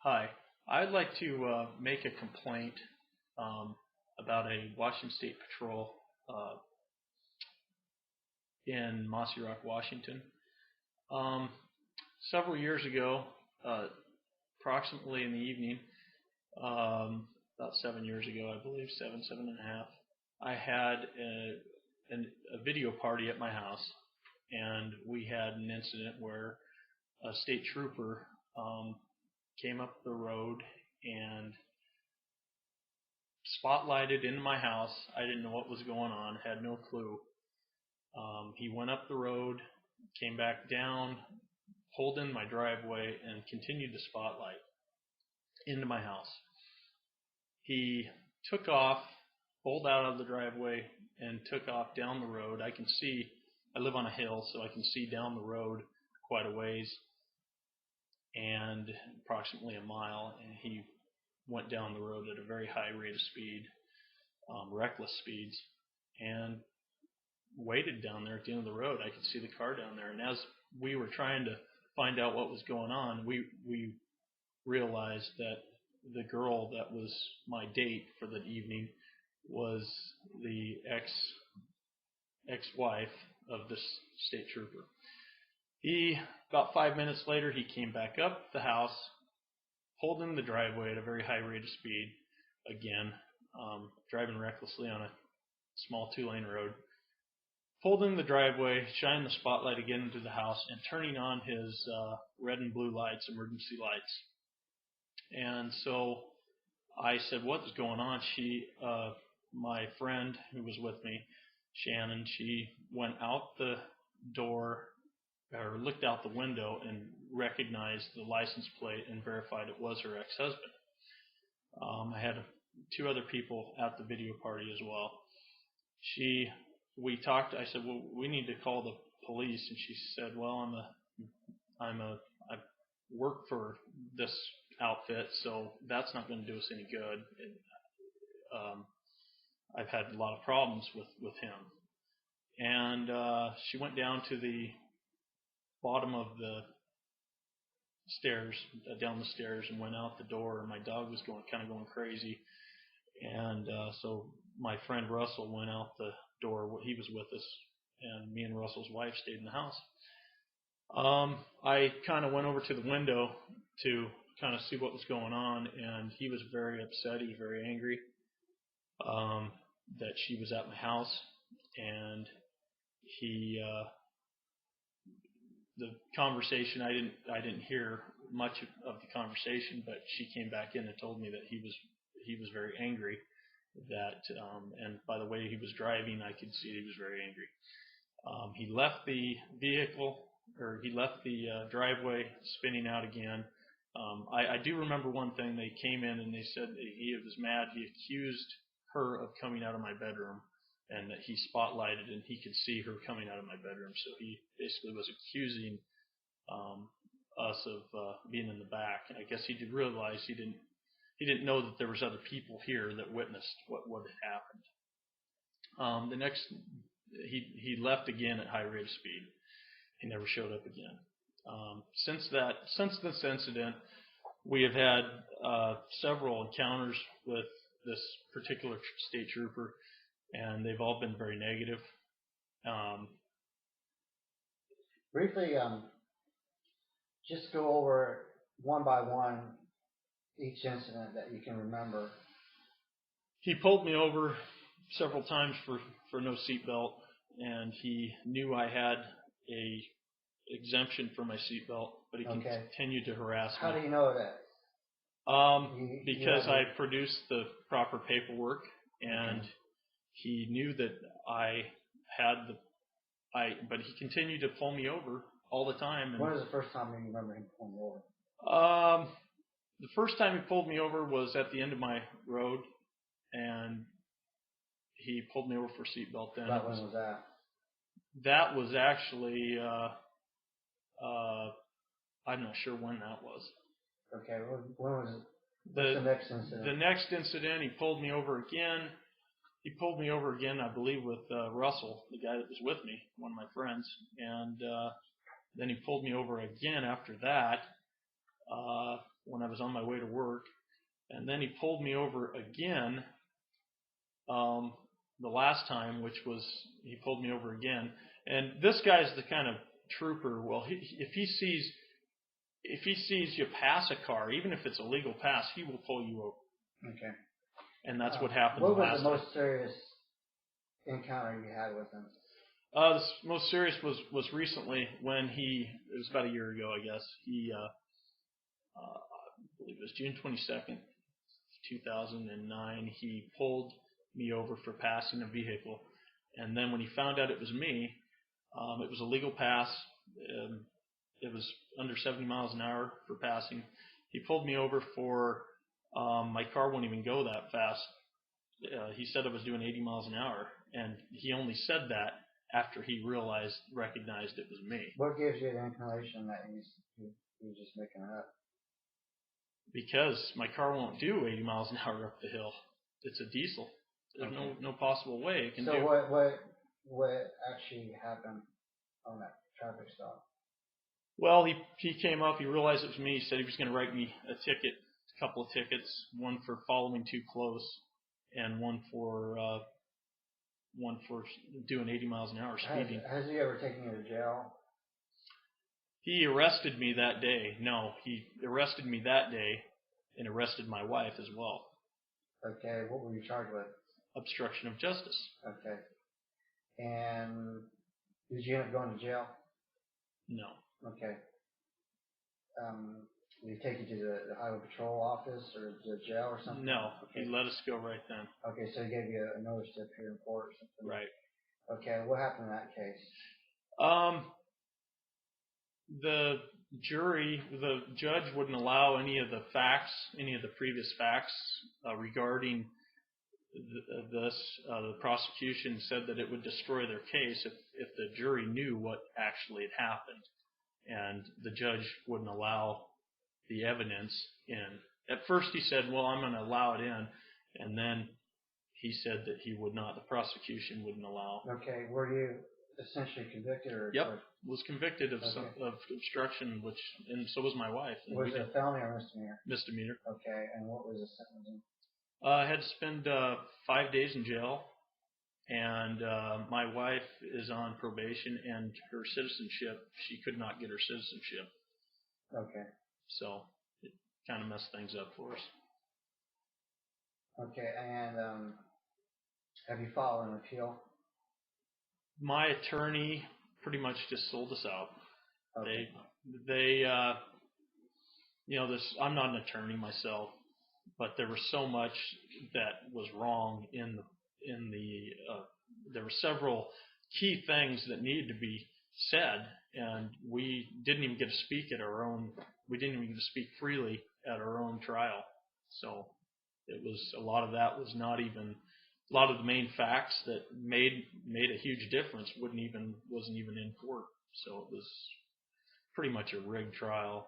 Hi, I'd like to make a complaint um, about a Washington State Patrol in Mossyrock, Washington. Um, Several years ago, approximately in the evening, about 7 years ago, I believe, 7.5, I had a video party at my house, and we had an incident where a state trooper came up the road and spotlighted into my house. I didn't know what was going on, had no clue. He went up the road, came back down, pulled in my driveway, and continued to spotlight into my house. He took off, pulled out of the driveway, and took off down the road. I live on a hill, so I can see down the road quite a ways, and approximately a mile, and he went down the road at a very high rate of speed, reckless speeds, and waited down there at the end of the road. I could see the car down there, and as we were trying to find out what was going on, we realized that the girl that was my date for the evening was the ex-wife of this state trooper. About 5 minutes later, he came back up the house, pulled in the driveway at a very high rate of speed, again, driving recklessly on a small 2-lane road, pulled in the driveway, shined the spotlight again into the house, and turning on his red and blue lights, emergency lights. And so I said, "What is going on?" My friend who was with me, Shannon, she went out the door, or looked out the window, and recognized the license plate and verified it was her ex-husband. I had 2 other people at the video party as well. We talked. I said, "Well, we need to call the police," and she said, "Well, I work for this outfit, so that's not going to do us any good. I've had a lot of problems with him." And she went down to the bottom of the stairs, down the stairs, and went out the door. And my dog was kind of going crazy, and so my friend Russell went out the door. He was with us, and me and Russell's wife stayed in the house. I kind of went over to the window to kind of see what was going on, and he was very upset. He was very angry that she was at my house, and the conversation, I didn't hear much of the conversation, but she came back in and told me that he was very angry. And by the way he was driving, I could see he was very angry. He left the vehicle, or he left the driveway, spinning out again. I do remember one thing. They came in and they said that he was mad. He accused her of coming out of my bedroom, and that he spotlighted and he could see her coming out of my bedroom. So he basically was accusing us of being in the back. I guess he did realize he didn't know that there was other people here that witnessed what had happened. He left again at high rate of speed. He never showed up again. Since this incident, we have had several encounters with this particular state trooper, and they've all been very negative. Briefly, just go over one by one each incident that you can remember. He pulled me over several times for no seatbelt, and he knew I had a exemption for my seatbelt, but he continued to harass me. How do you know that? Because I produced the proper paperwork, and he knew that I had but he continued to pull me over all the time. And when was the first time you remember him pulling you over? The first time he pulled me over was at the end of my road, and he pulled me over for seatbelt then. When was that? That was actually, I'm not sure when that was. Okay, when was it? The next incident? The next incident, he pulled me over again. He pulled me over again, I believe, with Russell, the guy that was with me, one of my friends. And then he pulled me over again after that when I was on my way to work, and then he pulled me over again. The last time, which was he pulled me over again, and this guy's the kind of trooper. Well, if he sees you pass a car, even if it's a legal pass, he will pull you over. Okay. And that's what happened. What was the most serious encounter you had with him? The most serious was recently when it was about a year ago, I guess. I believe it was June 22nd, 2009. He pulled me over for passing a vehicle, and then when he found out it was me, it was a legal pass. It was under 70 miles an hour for passing. He pulled me over for my car won't even go that fast. He said I was doing 80 miles an hour, and he only said that after he recognized it was me. What gives you the inclination that he's just making it up? Because my car won't do 80 miles an hour up the hill. It's a diesel. There's no possible way it can do. So what actually happened on that traffic stop? Well, he came up. He realized it was me. He said he was going to write me a couple of tickets, one for following too close, and one for doing 80 miles an hour speeding. Has he ever taken you to jail? He arrested me that day. No, he arrested me that day and arrested my wife as well. Okay, what were you charged with? Obstruction of justice. Okay. And did you end up going to jail? No. Okay. Did he take you to the highway patrol office or the jail or something? No, okay. He let us go right then. Okay, so he gave you a notice to appear in court or something? Right. Okay, what happened in that case? The judge wouldn't allow any of the previous facts regarding this. The prosecution said that it would destroy their case if the jury knew what actually had happened, and the judge wouldn't allow the evidence in. At first he said, well, I'm going to allow it in, and then he said that he would not. The prosecution wouldn't allow. Okay, were you essentially convicted or? Yep, was convicted of obstruction, and so was my wife. Was it a felony or misdemeanor? Misdemeanor. Okay, and what was the sentence? I had to spend 5 days in jail, and my wife is on probation, and her citizenship, she could not get her citizenship. Okay. So it kind of messed things up for us. Okay, and have you filed an appeal? My attorney pretty much just sold us out. Okay. I'm not an attorney myself, but there was so much that was wrong there were several key things that needed to be said, and we didn't even get to speak freely at our own trial. So a lot of the main facts that made a huge difference wasn't even in court. So it was pretty much a rigged trial.